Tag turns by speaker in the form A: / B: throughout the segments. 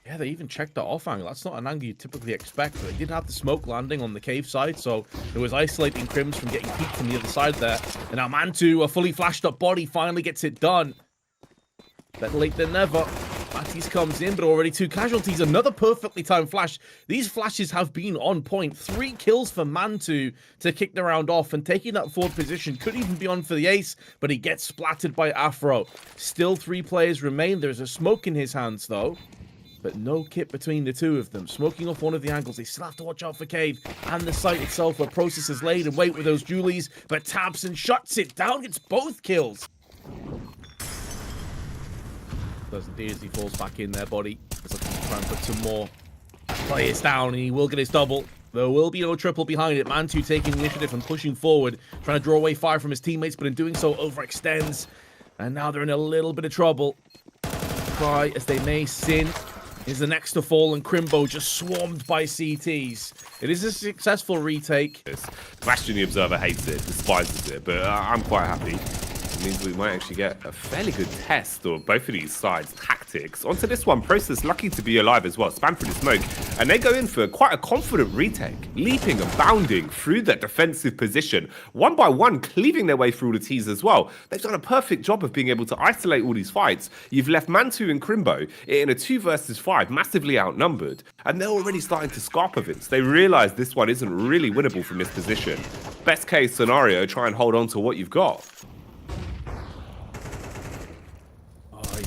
A: Yeah, they even checked the off angle. That's not an angle you typically expect, but they did have the smoke landing on the cave side, so it was isolating Crims from getting peeked from the other side there. And now Mantu, a fully flashed up body, finally gets it done. Better late than never. Matisse comes in, but already 2 casualties. Another perfectly timed flash. These flashes have been on point. 3 kills for Mantu to kick the round off, and taking that forward position could even be on for the ace, but he gets splattered by Afro. Still 3 players remain. There's a smoke in his hands, though. But no kit between the 2 of them. Smoking off one of the angles. They still have to watch out for Cave and the site itself where Process is laid and wait with those Julies. But Tabson shuts it down. Gets both kills. Does indeed as he falls back in there, body. He's looking to try and put some more players down, and he will get his double. There will be no triple behind it. Mantu taking initiative and pushing forward, trying to draw away fire from his teammates, but in doing so overextends. And now they're in a little bit of trouble. Try as they may, Sin is the next to fall, and Crimbo just swarmed by CTs. It is a successful retake.
B: Bastion the Observer hates it, despises it, but I'm quite happy. It means we might actually get a fairly good test of both of these sides' tactics. Onto this one, Process lucky to be alive as well, spam through the smoke, and they go in for quite a confident retake, leaping and bounding through that defensive position, one by one, cleaving their way through all the T's as well. They've done a perfect job of being able to isolate all these fights. You've left Mantu and Crimbo in a 2 versus 5, massively outnumbered, and they're already starting to scarper Vince. They realize this one isn't really winnable from this position. Best case scenario, try and hold on to what you've got.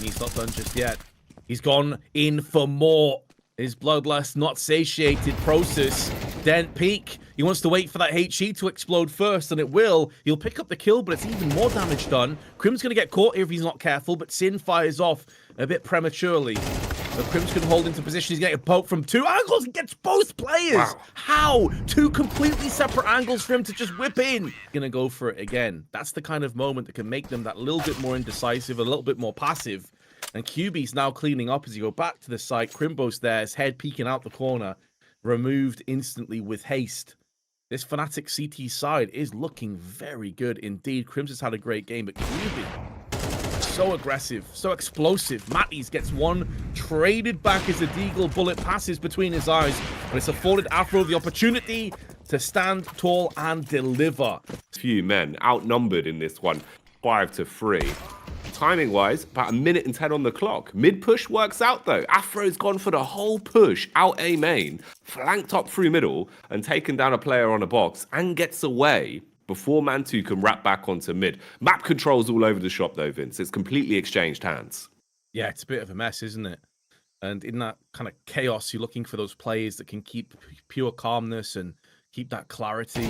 A: He's not done just yet. He's gone in for more. His bloodlust not satiated. Process. Dent peak. He wants to wait for that HE to explode first, and it will. He'll pick up the kill, but it's even more damage done. Crim's going to get caught here if he's not careful, but Sin fires off a bit prematurely. So Crim's can hold into position. He's getting a poke from 2 angles. He gets both players. Wow. How? 2 completely separate angles for him to just whip in. Gonna go for it again. That's the kind of moment that can make them that little bit more indecisive, a little bit more passive. And QB's now cleaning up as you go back to the site. Crimbo's there, his head peeking out the corner. Removed instantly with haste. This Fnatic CT side is looking very good indeed. Crims has had a great game, but QB, so aggressive, so explosive. Matties gets one traded back as the Deagle bullet passes between his eyes, but it's afforded Afro the opportunity to stand tall and deliver.
B: Few men outnumbered in this one, 5-3. Timing-wise, about 1 minute and 10 on the clock. Mid-push works out, though. Afro's gone for the whole push, out A main, flanked up through middle, and taken down a player on a box, and gets away before Mantu can wrap back onto mid. Map controls all over the shop, though, Vince. It's completely exchanged hands.
A: Yeah, it's a bit of a mess, isn't it? And in that kind of chaos, you're looking for those players that can keep pure calmness and keep that clarity.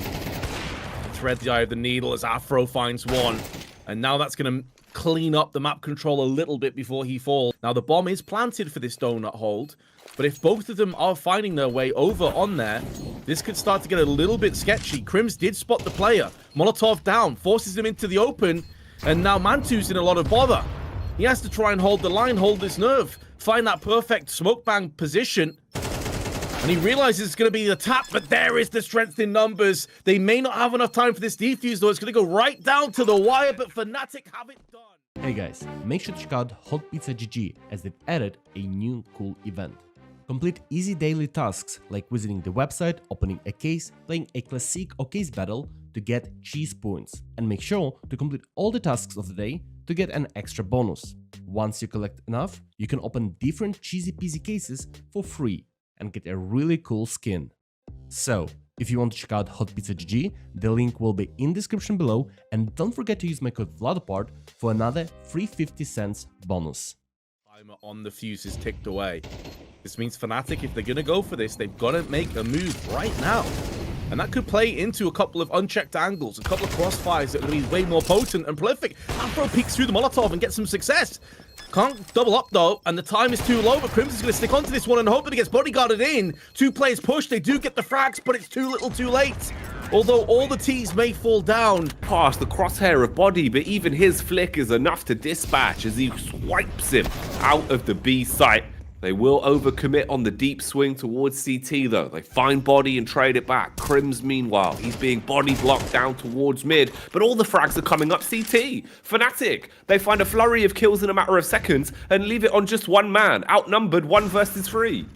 A: Thread the eye of the needle as Afro finds one. And now that's going to clean up the map control a little bit before he falls. Now, the bomb is planted for this donut hold, but if both of them are finding their way over on there, this could start to get a little bit sketchy. Crims did spot the player. Molotov down, forces him into the open, and now Mantu's in a lot of bother. He has to try and hold the line, hold his nerve, find that perfect smoke bang position. And he realizes it's going to be the tap, but there is the strength in numbers. They may not have enough time for this defuse, though. It's going to go right down to the wire, but Fnatic have it done.
C: Hey guys, make sure to check out Hot Pizza GG as they've added a new cool event. Complete easy daily tasks like visiting the website, opening a case, playing a classic or case battle to get cheese points. And make sure to complete all the tasks of the day to get an extra bonus. Once you collect enough, you can open different cheesy peasy cases for free and get a really cool skin. So, if you want to check out Hot Pizza GG, the link will be in the description below, and don't forget to use my code VLADOPART for another free 50 cents bonus.
A: Timer on the fuse is ticked away. This means Fnatic, if they're going to go for this, they've got to make a move right now. And that could play into a couple of unchecked angles, a couple of crossfires that will be way more potent and prolific. Afro peeks through the Molotov and gets some success. Can't double up though, and the time is too low, but Crims is going to stick onto this one and hope that he gets bodyguarded in. 2 players push, they do get the frags, but it's too little too late. Although all the T's may fall down.
B: Past the crosshair of body, but even his flick is enough to dispatch as he swipes him out of the B site. They will overcommit on the deep swing towards CT, though. They find body and trade it back. Crims, meanwhile, he's being body blocked down towards mid, but all the frags are coming up CT. Fnatic, they find a flurry of kills in a matter of seconds and leave it on just one man, outnumbered 1 versus 3.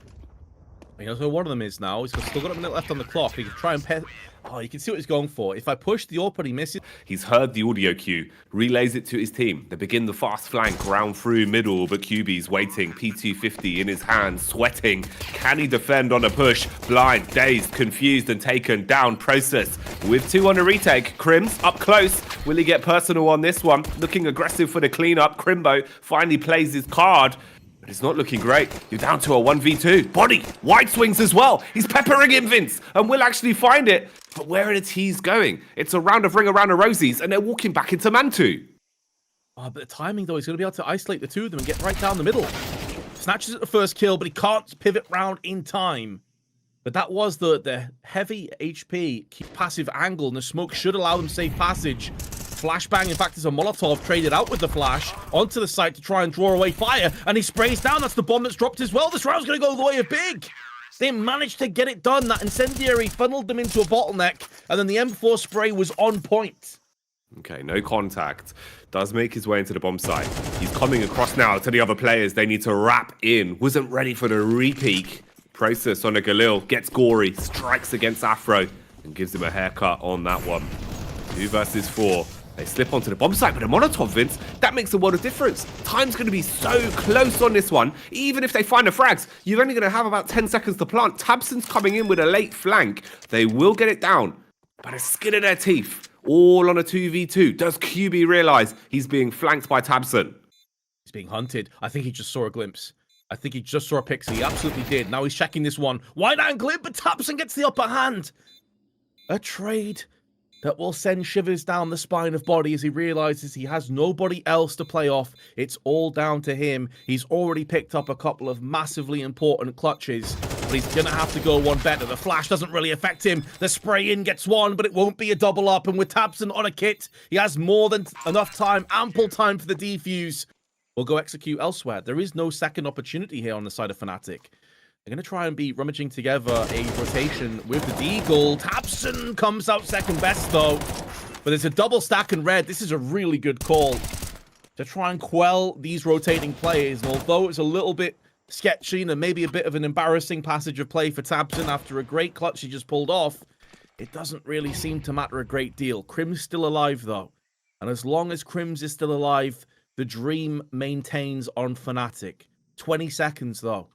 A: You know who one of them is now. He's still got a minute left on the clock. He can try and Oh, you can see what he's going for. If I push the AWP and he misses...
B: He's heard the audio cue, relays it to his team. They begin the fast flank, round through middle, but QB's waiting. P250 in his hand, sweating. Can he defend on a push? Blind, dazed, confused, and taken down. Process with 2 on a retake. Crims up close. Will he get personal on this one? Looking aggressive for the cleanup. Crimbo finally plays his card. But it's not looking great. You're down to a 1v2. Body, wide swings as well. He's peppering him, Vince, and will actually find it. But where are the T's going? It's a round of Ring Around a Rosies, and they're walking back into Mantu.
A: Oh, but the timing, though, he's going to be able to isolate the two of them and get right down the middle. Snatches at the first kill, but he can't pivot round in time. But that was the heavy HP passive angle, and the smoke should allow them safe passage. Flashbang, in fact, is a Molotov traded out with the flash onto the site to try and draw away fire, and he sprays down. That's the bomb that's dropped as well. This round's going to go the way of Big. They managed to get it done. That incendiary funneled them into a bottleneck, and then the M4 spray was on point.
B: Okay, no contact. Does make his way into the bomb site. He's coming across now to the other players. They need to wrap in. Wasn't ready for the re-peek. Process on a Galil. Gets gory. Strikes against Afro. And gives him a haircut on that one. 2 versus 4. They slip onto the bomb site with a Molotov, Vince. That makes a world of difference. Time's going to be so close on this one. Even if they find the frags, you're only going to have about 10 seconds to plant. tabseN's coming in with a late flank. They will get it down. But a skin of their teeth. All on a 2v2. Does QB realize he's being flanked by tabseN?
A: He's being hunted. I think he just saw a glimpse. I think he just saw a pixie. He absolutely did. Now he's checking this one. Wide angle it, but tabseN gets the upper hand. A trade that will send shivers down the spine of Body as he realizes he has nobody else to play off. It's all down to him. He's already picked up a couple of massively important clutches, but he's going to have to go one better. The flash doesn't really affect him. The spray in gets one, but it won't be a double up. And with tabseN on a kit, he has more than enough time, ample time for the defuse. We'll go execute elsewhere. There is no second opportunity here on the side of Fnatic. They're going to try and be rummaging together a rotation with the Deagle. tabseN comes out second best, though. But there's a double stack in red. This is a really good call to try and quell these rotating plays. And although it's a little bit sketchy and maybe a bit of an embarrassing passage of play for tabseN after a great clutch he just pulled off, it doesn't really seem to matter a great deal. Crim's still alive, though. And as long as Crims is still alive, the dream maintains on Fnatic. 20 seconds, though.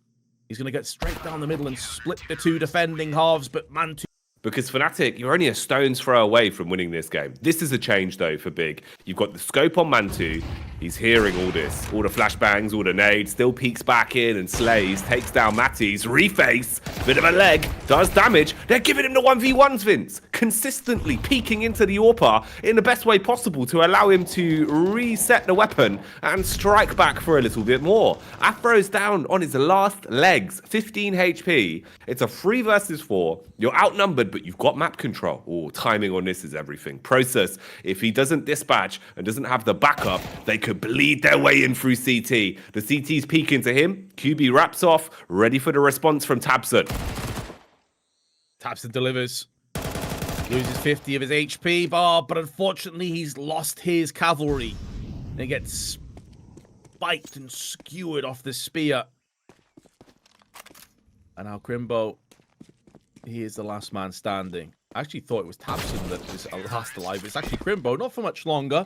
A: He's going to get straight down the middle and split the two defending halves, but Mantu...
B: Because Fnatic, you're only a stone's throw away from winning this game. This is a change, though, for Big. You've got the scope on Mantu. He's hearing all this. All the flashbangs, all the nades. Still peeks back in and slays. Takes down Matties. Reface. Bit of a leg. Does damage. They're giving him the 1v1s, Vince. Consistently peeking into the AWPer in the best way possible to allow him to reset the weapon and strike back for a little bit more. Afro's down on his last legs. 15 HP. It's a 3 versus 4. You're outnumbered, but you've got map control. Oh, timing on this is everything. Process, if he doesn't dispatch and doesn't have the backup, they could bleed their way in through CT. The CT's peeking to him. QB wraps off, ready for the response from tabseN.
A: tabseN delivers. Loses 50 of his HP bar, but unfortunately he's lost his cavalry. And he gets spiked and skewered off the spear. And now Crimbo, he is the last man standing. I actually thought it was tabseN that was last alive. It's actually Crimbo, not for much longer.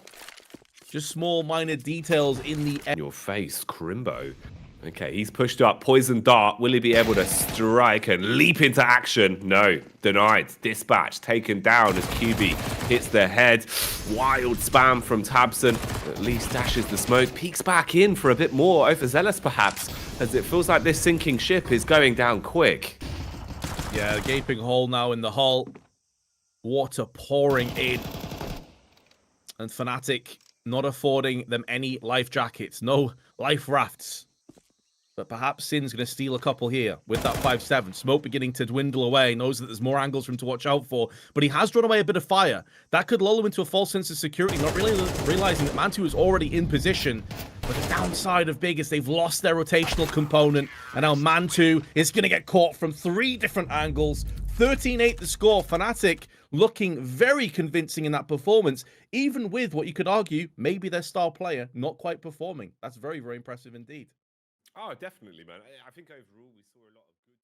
A: Just small minor details in the end.
B: Your face, Crimbo. Okay, he's pushed up. Poison Dart. Will he be able to strike and leap into action? No. Denied. Dispatch taken down as QB hits the head. Wild spam from tabseN. At least dashes the smoke. Peeks back in for a bit more. Overzealous, perhaps, as it feels like this sinking ship is going down quick.
A: Yeah, a gaping hole now in the hull. Water pouring in. And Fnatic not affording them any life jackets. No life rafts. But perhaps Sin's going to steal a couple here with that 5-7. Smoke beginning to dwindle away. Knows that there's more angles for him to watch out for. But he has drawn away a bit of fire. That could lull him into a false sense of security, not really realizing that Mantu is already in position. But the downside of Big is they've lost their rotational component, and now Mantu is going to get caught from 3 different angles. 13-8 the score. Fnatic looking very convincing in that performance, even with what you could argue maybe their star player not quite performing. That's very, very impressive indeed.
B: Oh, definitely, man. I think overall we saw a lot of good